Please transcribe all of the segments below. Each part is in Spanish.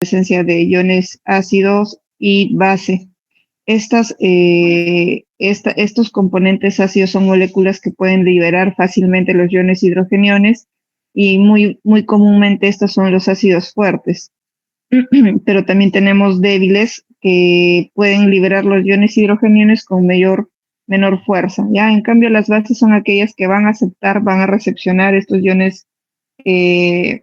presencia de iones ácidos y base. Estos componentes ácidos son moléculas que pueden liberar fácilmente los iones hidrogeniones y muy comúnmente estos son los ácidos fuertes. Pero también tenemos débiles que pueden liberar los iones hidrogeniones con menor fuerza. ¿Ya? En cambio, las bases son aquellas que van a aceptar, van a recepcionar estos eh,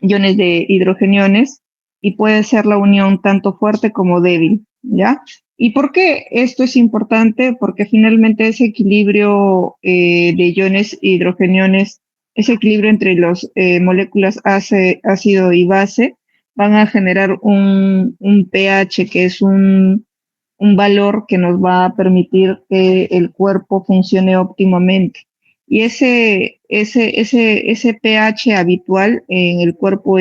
iones de hidrogeniones y puede ser la unión tanto fuerte como débil, ¿ya? ¿Y por qué esto es importante? Porque finalmente ese equilibrio de iones hidrogeniones, ese equilibrio entre las moléculas ácido y base, van a generar un pH que es un valor que nos va a permitir que el cuerpo funcione óptimamente. Y ese pH habitual en el cuerpo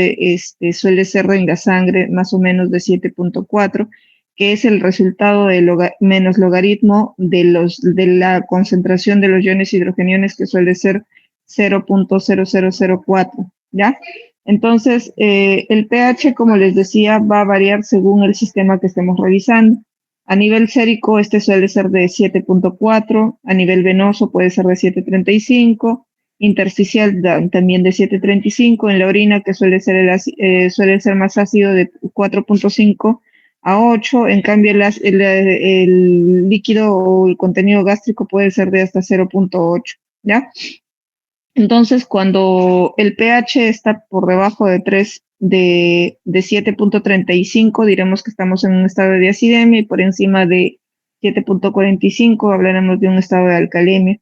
suele ser en la sangre más o menos de 7.4, que es el resultado de menos logaritmo de la concentración de los iones hidrogeniones, que suele ser 0.0004, ¿ya? Entonces, el pH, como les decía, va a variar según el sistema que estemos revisando. A nivel sérico, este suele ser de 7.4, a nivel venoso puede ser de 7.35, intersticial también de 7.35, en la orina, que suele ser más ácido, de 4.5 a 8, en cambio el líquido o el contenido gástrico puede ser de hasta 0.8, ¿ya? Entonces, cuando el pH está por debajo de 3, de 7.35, diremos que estamos en un estado de acidemia, y por encima de 7.45 hablaremos de un estado de alcalemia.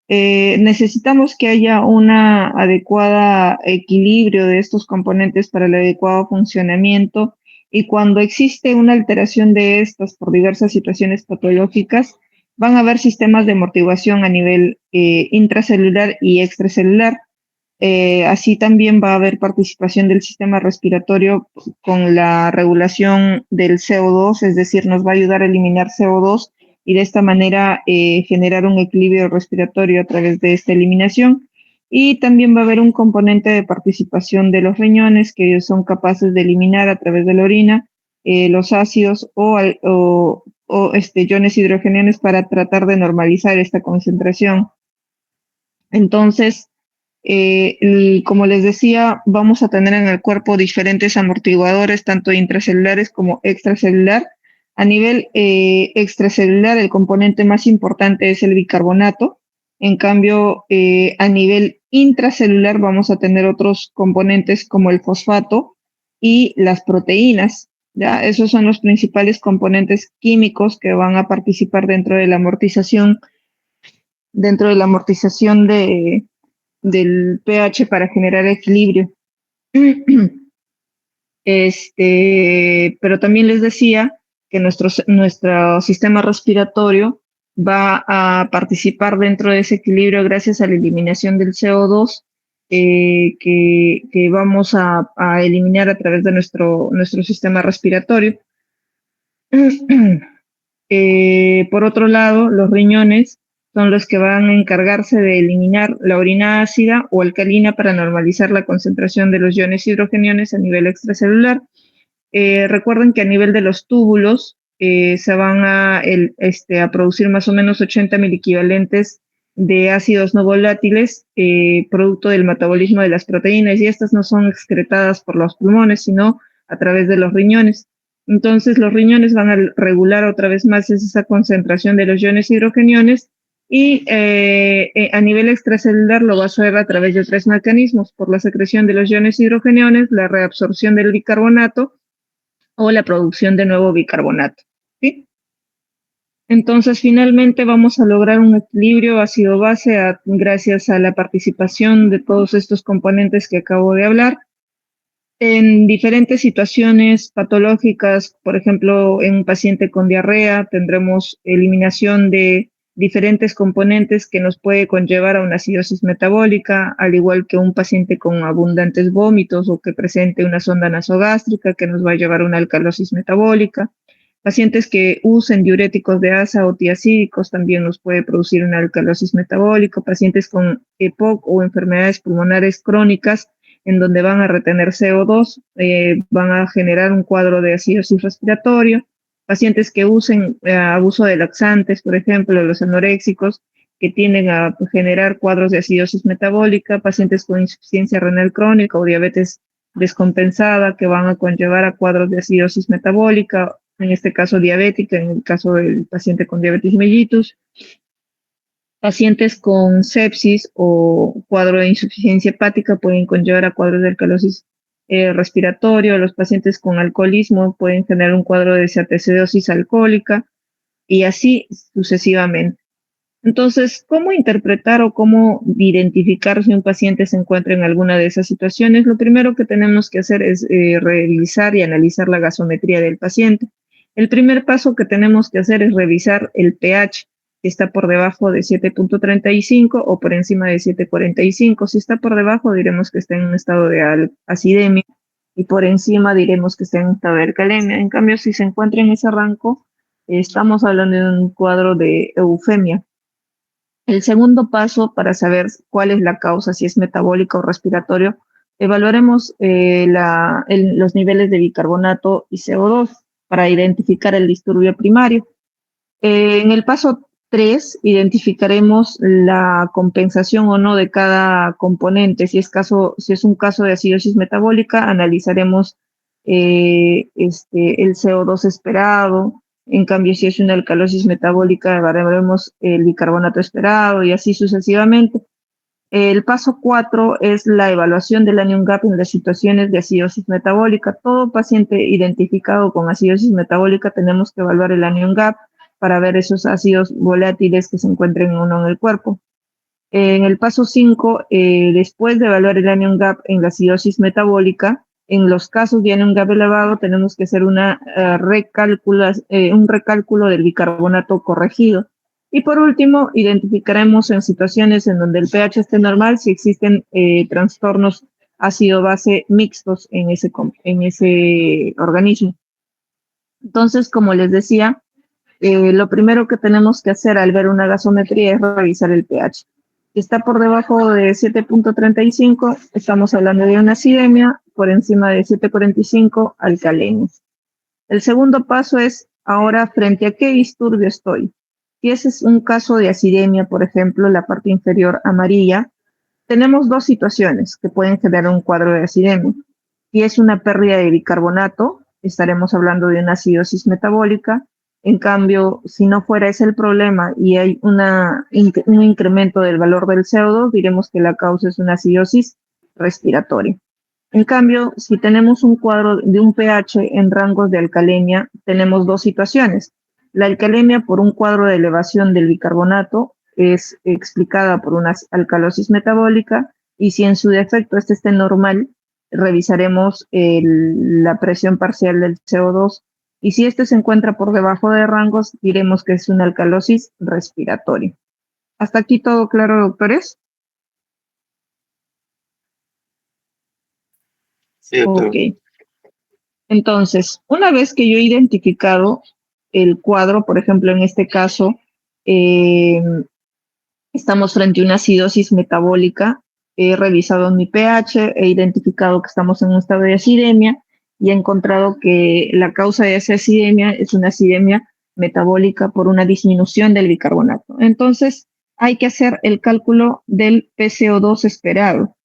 Necesitamos que haya una adecuada equilibrio de estos componentes para el adecuado funcionamiento, y cuando existe una alteración de estas por diversas situaciones patológicas, van a haber sistemas de amortiguación a nivel intracelular y extracelular. Así también va a haber participación del sistema respiratorio con la regulación del CO2, es decir, nos va a ayudar a eliminar CO2 y de esta manera generar un equilibrio respiratorio a través de esta eliminación. Y también va a haber un componente de participación de los riñones, que son capaces de eliminar a través de la orina los ácidos o iones hidrogeniones para tratar de normalizar esta concentración. Entonces, como les decía, vamos a tener en el cuerpo diferentes amortiguadores, tanto intracelulares como extracelular. A nivel extracelular, el componente más importante es el bicarbonato. En cambio, a nivel intracelular vamos a tener otros componentes como el fosfato y las proteínas. ¿Ya? Esos son los principales componentes químicos que van a participar dentro de la amortización del pH para generar equilibrio. Pero también les decía que nuestro sistema respiratorio va a participar dentro de ese equilibrio gracias a la eliminación del CO2 que vamos a eliminar a través de nuestro sistema respiratorio. Por otro lado, los riñones son los que van a encargarse de eliminar la orina ácida o alcalina para normalizar la concentración de los iones hidrogeniones a nivel extracelular. Recuerden que a nivel de los túbulos se van a producir más o menos 80 miliequivalentes de ácidos no volátiles, producto del metabolismo de las proteínas, y estas no son excretadas por los pulmones, sino a través de los riñones. Entonces, los riñones van a regular otra vez más esa concentración de los iones hidrogeniones, y a nivel extracelular lo va a hacer a través de 3 mecanismos: por la secreción de los iones hidrogeniones, la reabsorción del bicarbonato o la producción de nuevo bicarbonato, ¿sí? Entonces, finalmente vamos a lograr un equilibrio ácido-base gracias a la participación de todos estos componentes que acabo de hablar. En diferentes situaciones patológicas, por ejemplo, en un paciente con diarrea, tendremos eliminación de diferentes componentes que nos puede conllevar a una acidosis metabólica, al igual que un paciente con abundantes vómitos o que presente una sonda nasogástrica que nos va a llevar a una alcalosis metabólica. Pacientes que usen diuréticos de asa o tiacídicos también nos puede producir una alcalosis metabólica. Pacientes con EPOC o enfermedades pulmonares crónicas en donde van a retener CO2, van a generar un cuadro de acidosis respiratorio. Pacientes que usen abuso de laxantes, por ejemplo, los anoréxicos, que tienden a generar cuadros de acidosis metabólica, pacientes con insuficiencia renal crónica o diabetes descompensada, que van a conllevar a cuadros de acidosis metabólica, en este caso diabética, en el caso del paciente con diabetes mellitus, pacientes con sepsis o cuadro de insuficiencia hepática pueden conllevar a cuadros de alcalosis respiratorio. Los pacientes con alcoholismo pueden tener un cuadro de ceatocidosis alcohólica y así sucesivamente. Entonces, ¿cómo interpretar o cómo identificar si un paciente se encuentra en alguna de esas situaciones? Lo primero que tenemos que hacer es revisar y analizar la gasometría del paciente. El primer paso que tenemos que hacer es revisar el pH, si está por debajo de 7.35 o por encima de 7.45. Si está por debajo, diremos que está en un estado de acidemia y por encima diremos que está en un estado de alcalemia. En cambio, si se encuentra en ese rango, estamos hablando de un cuadro de eufemia. El segundo paso para saber cuál es la causa, si es metabólico o respiratorio, evaluaremos los niveles de bicarbonato y CO2 para identificar el disturbio primario. En el paso 3 identificaremos la compensación o no de cada componente. Si es un caso de acidosis metabólica, analizaremos el CO2 esperado. En cambio, si es una alcalosis metabólica, evaluaremos el bicarbonato esperado y así sucesivamente. El paso 4 es la evaluación del anion gap en las situaciones de acidosis metabólica. Todo paciente identificado con acidosis metabólica tenemos que evaluar el anion gap para ver esos ácidos volátiles que se encuentren o no en el cuerpo. En el paso 5, después de evaluar el anion gap en la acidosis metabólica, en los casos de anion gap elevado tenemos que hacer un recálculo del bicarbonato corregido. Y por último, identificaremos en situaciones en donde el pH esté normal si existen trastornos ácido-base mixtos en ese organismo. Entonces, como les decía, lo primero que tenemos que hacer al ver una gasometría es revisar el pH. Si está por debajo de 7.35, estamos hablando de una acidemia, por encima de 7.45, alcalenia. El segundo paso es, ahora, ¿frente a qué disturbio estoy? Si ese es un caso de acidemia, por ejemplo, la parte inferior amarilla, tenemos dos situaciones que pueden generar un cuadro de acidemia. Si es una pérdida de bicarbonato, estaremos hablando de una acidosis metabólica. En cambio, si no fuera ese el problema y hay un incremento del valor del CO2, diremos que la causa es una acidosis respiratoria. En cambio, si tenemos un cuadro de un pH en rangos de alcalemia, tenemos dos situaciones. La alcalemia por un cuadro de elevación del bicarbonato es explicada por una alcalosis metabólica y si en su defecto este esté normal, revisaremos la presión parcial del CO2 y si este se encuentra por debajo de rangos, diremos que es una alcalosis respiratoria. ¿Hasta aquí todo claro, doctores? Sí, doctor. Ok. Entonces, una vez que yo he identificado el cuadro, por ejemplo, en este caso, estamos frente a una acidosis metabólica, he revisado mi pH, he identificado que estamos en un estado de acidemia y he encontrado que la causa de esa acidemia es una acidemia metabólica por una disminución del bicarbonato. Entonces, hay que hacer el cálculo del PCO2 esperado.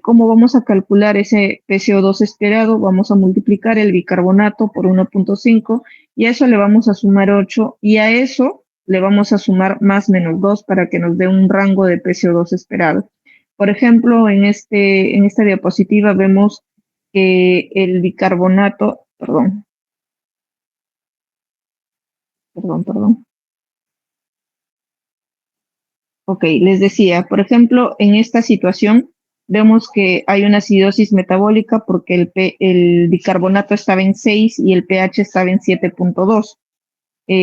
¿Cómo vamos a calcular ese PCO2 esperado? Vamos a multiplicar el bicarbonato por 1.5 y a eso le vamos a sumar 8 y a eso le vamos a sumar más menos 2 para que nos dé un rango de PCO2 esperado. Por ejemplo, en esta diapositiva vemos que el bicarbonato, perdón. Ok, les decía, por ejemplo, en esta situación vemos que hay una acidosis metabólica porque el bicarbonato estaba en 6 y el pH estaba en 7.2.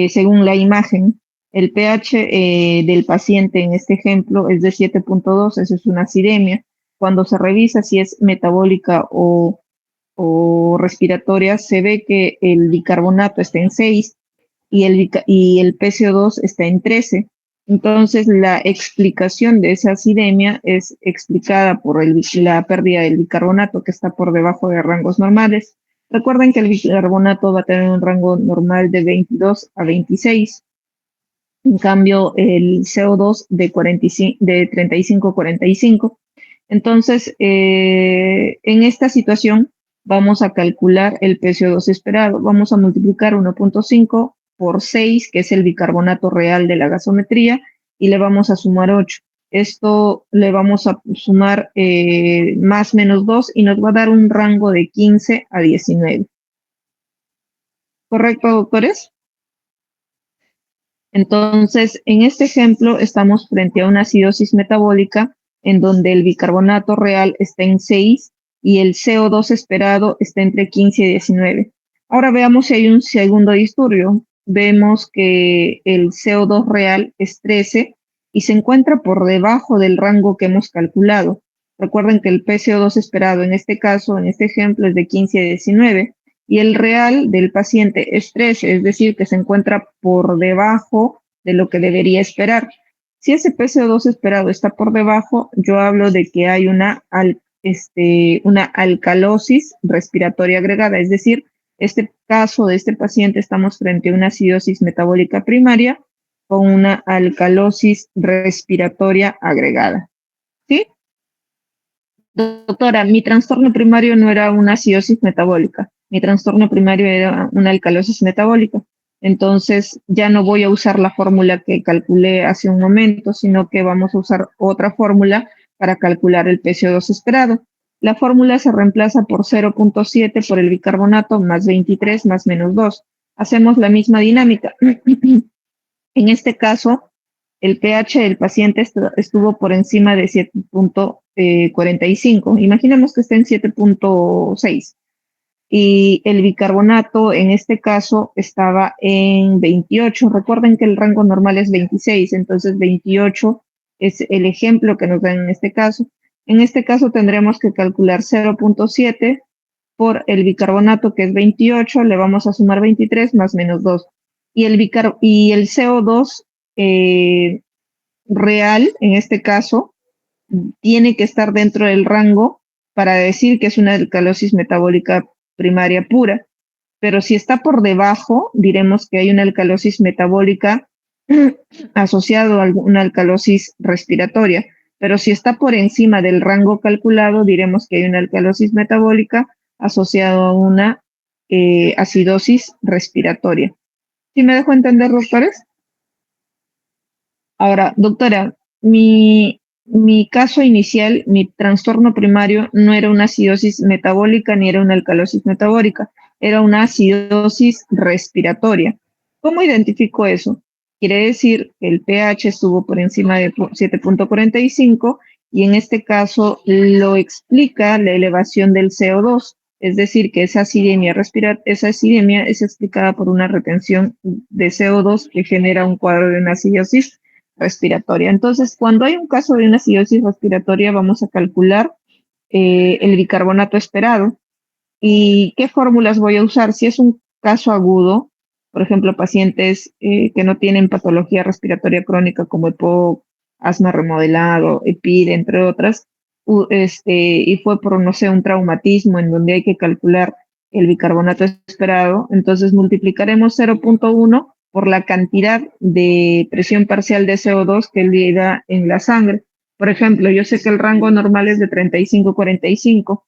Según la imagen, el pH del paciente en este ejemplo es de 7.2, eso es una acidemia. Cuando se revisa si es metabólica o respiratoria, se ve que el bicarbonato está en 6 y el PCO2 está en 13. Entonces, la explicación de esa acidemia es explicada por la pérdida del bicarbonato que está por debajo de rangos normales. Recuerden que el bicarbonato va a tener un rango normal de 22 a 26. En cambio, el CO2 de 35 a 45. Entonces, en esta situación, vamos a calcular el PCO2 esperado. Vamos a multiplicar 1.5 por 6, que es el bicarbonato real de la gasometría, y le vamos a sumar 8. Esto le vamos a sumar más menos 2 y nos va a dar un rango de 15 a 19. ¿Correcto, doctores? Entonces, en este ejemplo estamos frente a una acidosis metabólica en donde el bicarbonato real está en 6 y el CO2 esperado está entre 15 y 19. Ahora veamos si hay un segundo disturbio. Vemos que el CO2 real es 13 y se encuentra por debajo del rango que hemos calculado. Recuerden que el PCO2 esperado en este caso, en este ejemplo, es de 15 a 19 y el real del paciente es 13, es decir, que se encuentra por debajo de lo que debería esperar. Si ese PCO2 esperado está por debajo, yo hablo de que hay una alcalosis respiratoria agregada, es decir, este caso de este paciente estamos frente a una acidosis metabólica primaria con una alcalosis respiratoria agregada. ¿Sí? Doctora, mi trastorno primario no era una acidosis metabólica, mi trastorno primario era una alcalosis metabólica. Entonces ya no voy a usar la fórmula que calculé hace un momento, sino que vamos a usar otra fórmula para calcular el PCO2 esperado. La fórmula se reemplaza por 0.7 por el bicarbonato más 23 más menos 2. Hacemos la misma dinámica. En este caso, el pH del paciente estuvo por encima de 7.45. Imaginemos que está en 7.6. Y el bicarbonato en este caso estaba en 28. Recuerden que el rango normal es 26, entonces 28 es el ejemplo que nos dan en este caso. En este caso tendremos que calcular 0.7 por el bicarbonato que es 28, le vamos a sumar 23 más menos 2. Y el CO2 real, en este caso, tiene que estar dentro del rango para decir que es una alcalosis metabólica primaria pura. Pero si está por debajo, diremos que hay una alcalosis metabólica asociado a una alcalosis respiratoria. Pero si está por encima del rango calculado, diremos que hay una alcalosis metabólica asociado a una acidosis respiratoria. ¿Sí me dejo entender, doctores? Ahora, doctora, mi caso inicial, mi trastorno primario, no era una acidosis metabólica ni era una alcalosis metabólica, era una acidosis respiratoria. ¿Cómo identifico eso? Quiere decir que el pH estuvo por encima de 7.45 y en este caso lo explica la elevación del CO2. Es decir, que esa acidemia es explicada por una retención de CO2 que genera un cuadro de una acidosis respiratoria. Entonces, cuando hay un caso de una acidosis respiratoria, vamos a calcular el bicarbonato esperado. ¿Y qué fórmulas voy a usar? Si es un caso agudo, por ejemplo, pacientes que no tienen patología respiratoria crónica como EPOC, asma remodelado, EPID, entre otras, y fue por, no sé, un traumatismo en donde hay que calcular el bicarbonato esperado, entonces multiplicaremos 0.1 por la cantidad de presión parcial de CO2 que él da en la sangre. Por ejemplo, yo sé que el rango normal es de 35 a 45.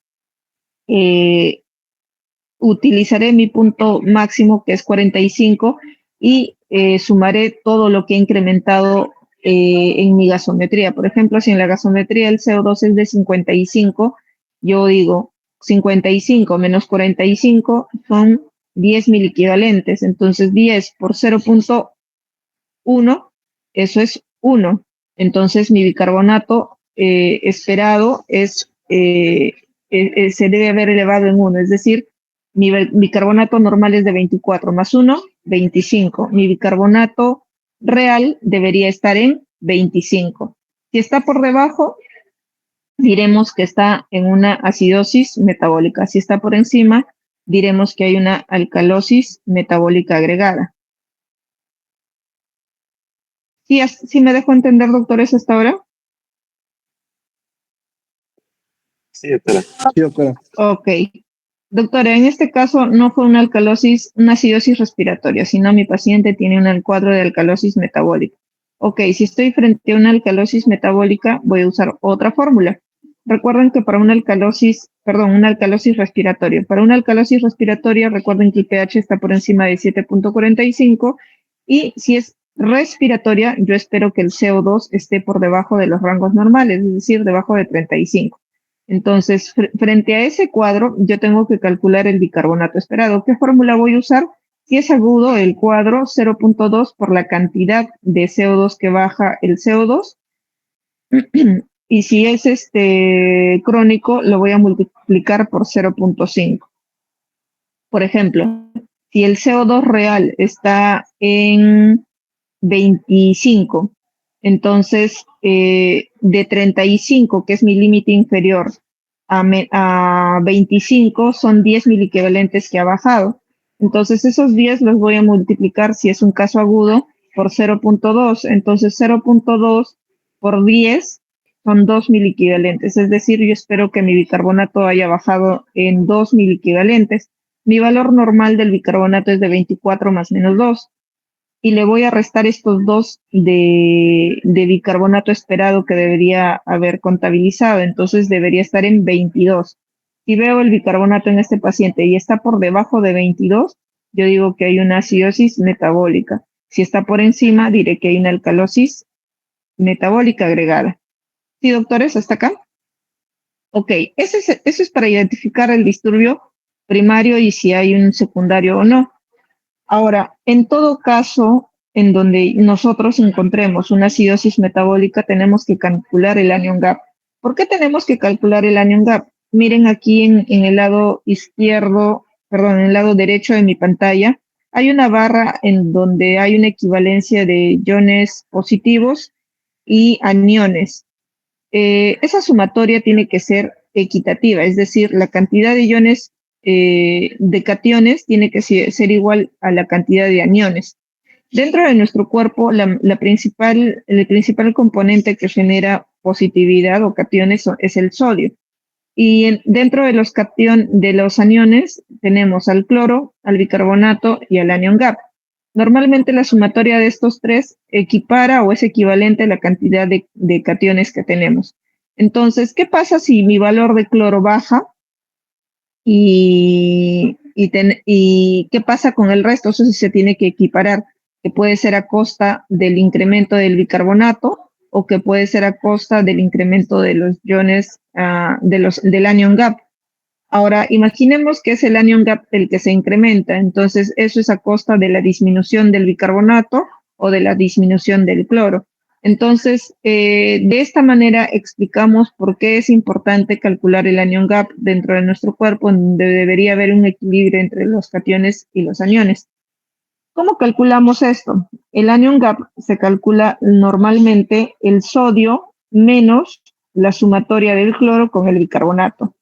Utilizaré mi punto máximo que es 45 y sumaré todo lo que he incrementado en mi gasometría. Por ejemplo, si en la gasometría el CO2 es de 55, yo digo 55 menos 45 son 10 mil equivalentes. Entonces 10 por 0.1, eso es 1. Entonces mi bicarbonato esperado se debe haber elevado en 1, es decir, mi bicarbonato normal es de 24 más 1, 25. Mi bicarbonato real debería estar en 25. Si está por debajo, diremos que está en una acidosis metabólica. Si está por encima, diremos que hay una alcalosis metabólica agregada. ¿Sí me dejó entender, doctores, hasta ahora? Sí, doctora. Sí, doctora. Ok. Doctora, en este caso no fue una alcalosis, una acidosis respiratoria, sino mi paciente tiene un cuadro de alcalosis metabólica. Ok, si estoy frente a una alcalosis metabólica, voy a usar otra fórmula. Recuerden que para una alcalosis respiratoria. Para una alcalosis respiratoria, recuerden que el pH está por encima de 7.45 y si es respiratoria, yo espero que el CO2 esté por debajo de los rangos normales, es decir, debajo de 35. Entonces, frente a ese cuadro, yo tengo que calcular el bicarbonato esperado. ¿Qué fórmula voy a usar? Si es agudo, el cuadro 0.2 por la cantidad de CO2 que baja el CO2. Y si es crónico, lo voy a multiplicar por 0.5. Por ejemplo, si el CO2 real está en 25, entonces de 35, que es mi límite inferior, a 25 son 10 miliequivalentes que ha bajado. Entonces esos 10 los voy a multiplicar si es un caso agudo por 0.2. Entonces 0.2 por 10 son 2 miliequivalentes. Es decir, yo espero que mi bicarbonato haya bajado en 2 miliequivalentes. Mi valor normal del bicarbonato es de 24 más menos 2 y le voy a restar estos 2 de bicarbonato esperado que debería haber contabilizado, entonces debería estar en 22. Si veo el bicarbonato en este paciente y está por debajo de 22, yo digo que hay una acidosis metabólica. Si está por encima, diré que hay una alcalosis metabólica agregada. ¿Sí, doctores? ¿Hasta acá? Ok, eso es para identificar el disturbio primario y si hay un secundario o no. Ahora, en todo caso, en donde nosotros encontremos una acidosis metabólica, tenemos que calcular el anion gap. ¿Por qué tenemos que calcular el anion gap? Miren aquí en el lado izquierdo, perdón, en el lado derecho de mi pantalla, hay una barra en donde hay una equivalencia de iones positivos y aniones. Esa sumatoria tiene que ser equitativa, es decir, la cantidad de iones de cationes tiene que ser igual a la cantidad de aniones. Dentro de nuestro cuerpo, el principal componente que genera positividad o cationes es el sodio. Y dentro de de los aniones tenemos al cloro, al bicarbonato y al anion gap. Normalmente la sumatoria de estos tres equipara o es equivalente a la cantidad de cationes que tenemos. Entonces, ¿qué pasa si mi valor de cloro baja y qué pasa con el resto? Eso sí se tiene que equiparar, que puede ser a costa del incremento del bicarbonato o que puede ser a costa del incremento de los iones del anion gap. Ahora, imaginemos que es el anion gap el que se incrementa, entonces eso es a costa de la disminución del bicarbonato o de la disminución del cloro. Entonces, de esta manera explicamos por qué es importante calcular el anion gap dentro de nuestro cuerpo, donde debería haber un equilibrio entre los cationes y los aniones. ¿Cómo calculamos esto? El anion gap se calcula normalmente el sodio menos la sumatoria del cloro con el bicarbonato.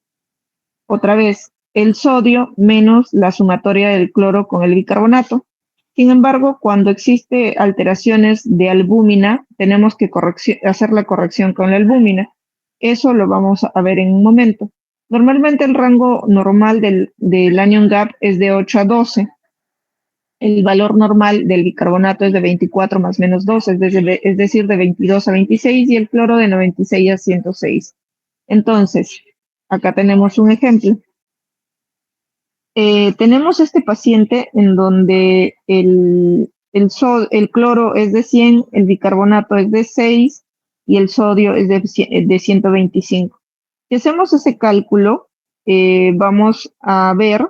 Otra vez, el sodio menos la sumatoria del cloro con el bicarbonato. Sin embargo, cuando existe alteraciones de albúmina, tenemos que hacer la corrección con la albúmina. Eso lo vamos a ver en un momento. Normalmente el rango normal del anion gap es de 8 a 12. El valor normal del bicarbonato es de 24 más menos 12, es decir, de 22 a 26 y el cloro de 96 a 106. Entonces, acá tenemos un ejemplo. Tenemos este paciente en donde el cloro es de 100, el bicarbonato es de 6 y el sodio es de 125. Si hacemos ese cálculo, vamos a ver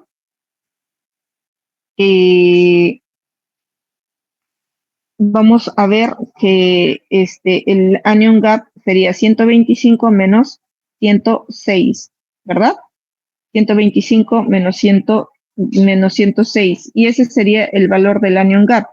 que el anion gap sería 125 menos 106, ¿verdad? 125 menos 106, y ese sería el valor del anion gap.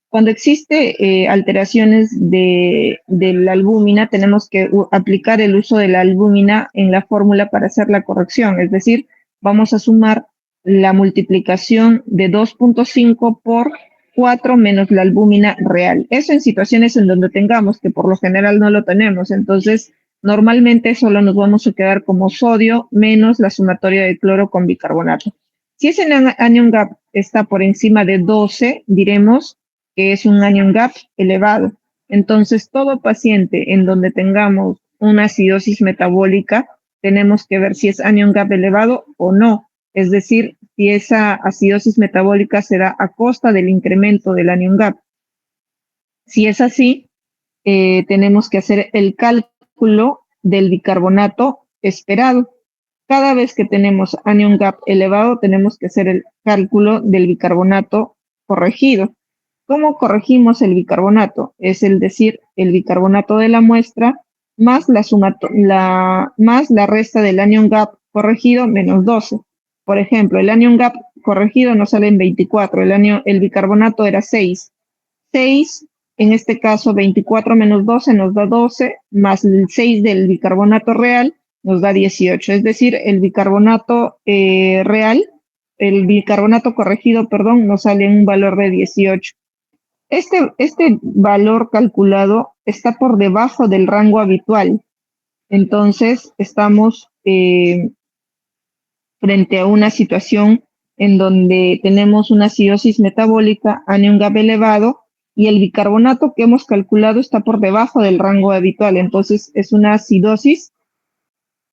Cuando existe alteraciones de la albúmina, tenemos que aplicar el uso de la albúmina en la fórmula para hacer la corrección, es decir, vamos a sumar la multiplicación de 2.5 por 4 menos la albúmina real. Eso en situaciones en donde tengamos, que por lo general no lo tenemos. Entonces, normalmente solo nos vamos a quedar como sodio menos la sumatoria de cloro con bicarbonato. Si ese anion gap está por encima de 12, diremos que es un anion gap elevado. Entonces, todo paciente en donde tengamos una acidosis metabólica, tenemos que ver si es anion gap elevado o no. Es decir, si esa acidosis metabólica será a costa del incremento del anion gap. Si es así, tenemos que hacer el cálculo del bicarbonato esperado. Cada vez que tenemos anion gap elevado, tenemos que hacer el cálculo del bicarbonato corregido. ¿Cómo corregimos el bicarbonato? Es decir, el bicarbonato de la muestra más más la resta del anion gap corregido menos 12. Por ejemplo, el anion gap corregido nos sale en 24, el bicarbonato era 6. 6, en este caso 24 menos 12 nos da 12, más el 6 del bicarbonato real nos da 18. Es decir, el bicarbonato real, el bicarbonato corregido, perdón, nos sale en un valor de 18. Este valor calculado está por debajo del rango habitual. Entonces, estamos frente a una situación en donde tenemos una acidosis metabólica, anion gap elevado, y el bicarbonato que hemos calculado está por debajo del rango habitual. Entonces, es una acidosis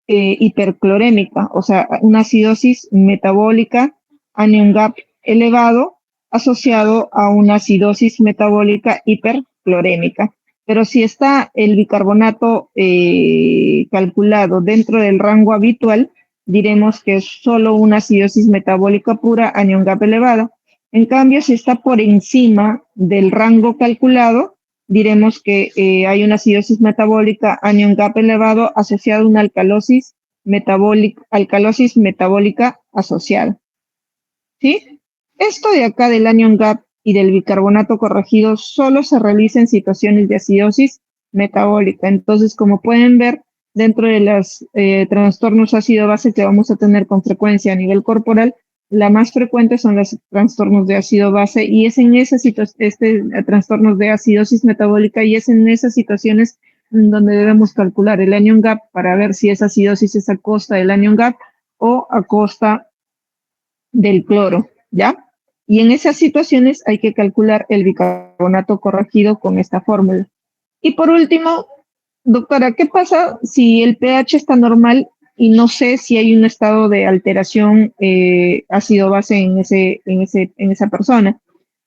hiperclorémica, o sea, una acidosis metabólica, anion gap elevado, asociado a una acidosis metabólica hiperclorémica. Pero si está el bicarbonato calculado dentro del rango habitual, diremos que es solo una acidosis metabólica pura, anion gap elevada. En cambio, si está por encima del rango calculado, diremos que hay una acidosis metabólica, anion gap elevado, asociado a una alcalosis metabólica asociada. ¿Sí? Esto de acá del anion gap y del bicarbonato corregido solo se realiza en situaciones de acidosis metabólica. Entonces, como pueden ver, dentro de los trastornos ácido-base que vamos a tener con frecuencia a nivel corporal, la más frecuente son los trastornos de ácido-base y es en esas trastornos de acidosis metabólica y es en esas situaciones donde debemos calcular el anion gap para ver si esa acidosis es a costa del anion gap o a costa del cloro, ¿ya? Y en esas situaciones hay que calcular el bicarbonato corregido con esta fórmula. Y por último, doctora, ¿qué pasa si el pH está normal y no sé si hay un estado de alteración ácido-base en esa persona?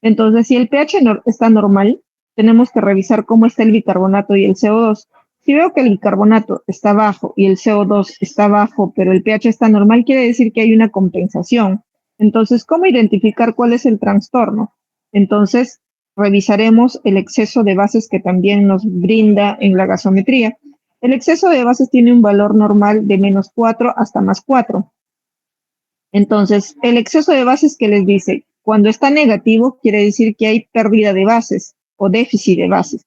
Entonces, si el pH está normal, tenemos que revisar cómo está el bicarbonato y el CO2. Si veo que el bicarbonato está bajo y el CO2 está bajo, pero el pH está normal, quiere decir que hay una compensación. Entonces, ¿cómo identificar cuál es el trastorno? Entonces, revisaremos el exceso de bases que también nos brinda en la gasometría. El exceso de bases tiene un valor normal de menos 4 hasta más 4. Entonces, el exceso de bases que les dice, cuando está negativo, quiere decir que hay pérdida de bases o déficit de bases.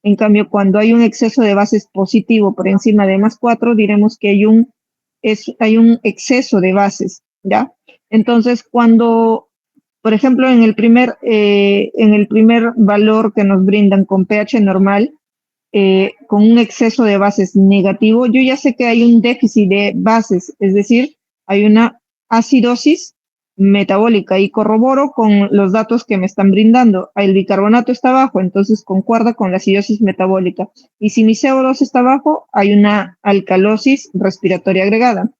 En cambio, cuando hay un exceso de bases positivo por encima de más 4, diremos que hay un exceso de bases, ¿ya? Entonces, cuando, por ejemplo, en el primer valor que nos brindan con pH normal, con un exceso de bases negativo, yo ya sé que hay un déficit de bases, es decir, hay una acidosis metabólica y corroboro con los datos que me están brindando. El bicarbonato está bajo, entonces concuerda con la acidosis metabólica. Y si mi CO2 está bajo, hay una alcalosis respiratoria agregada.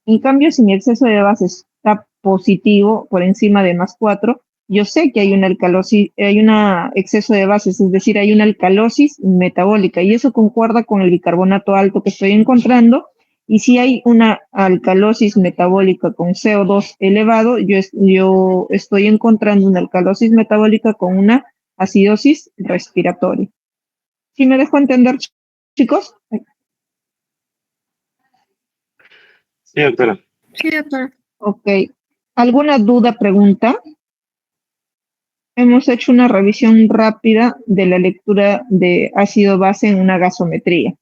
En cambio, si mi exceso de bases está positivo por encima de más 4, yo sé que hay una alcalosis, hay un exceso de bases, es decir, hay una alcalosis metabólica y eso concuerda con el bicarbonato alto que estoy encontrando. Y si hay una alcalosis metabólica con CO2 elevado, yo estoy encontrando una alcalosis metabólica con una acidosis respiratoria. ¿Sí me dejo entender, chicos? Sí, doctora. Sí, doctora. Ok. ¿Alguna duda, pregunta? Hemos hecho una revisión rápida de la lectura de ácido base en una gasometría.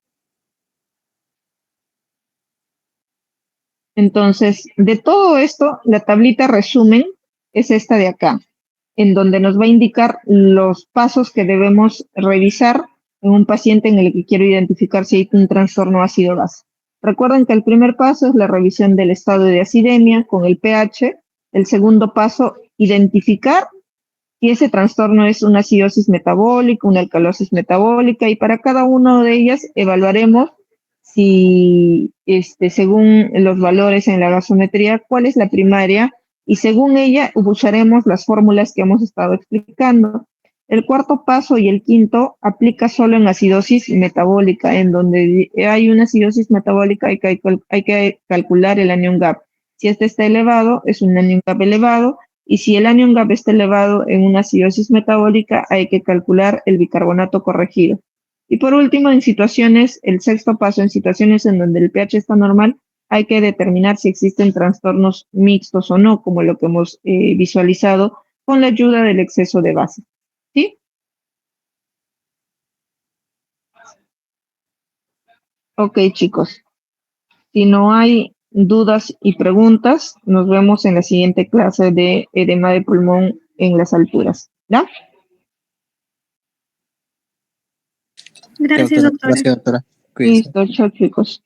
Entonces, de todo esto, la tablita resumen es esta de acá. en donde nos va a indicar los pasos que debemos revisar en un paciente en el que quiero identificar si hay un trastorno ácido-base. Recuerden que el primer paso es la revisión del estado de acidemia con el pH. El segundo paso, identificar si ese trastorno es una acidosis metabólica, una alcalosis metabólica, y para cada una de ellas evaluaremos si, según los valores en la gasometría, cuál es la primaria, y según ella usaremos las fórmulas que hemos estado explicando. El cuarto paso y el quinto aplica solo en acidosis metabólica, en donde hay una acidosis metabólica hay que calcular el anion gap. Si este está elevado, es un anion gap elevado, y si el anion gap está elevado en una acidosis metabólica, hay que calcular el bicarbonato corregido. Y por último, el sexto paso, en situaciones en donde el pH está normal, hay que determinar si existen trastornos mixtos o no, como lo que hemos visualizado con la ayuda del exceso de base. ¿Sí? Ok, chicos. Si no hay dudas y preguntas, nos vemos en la siguiente clase de edema de pulmón en las alturas. ¿Ya? Gracias, doctora. Gracias, doctora. Cuídese. Listo, chao, chicos.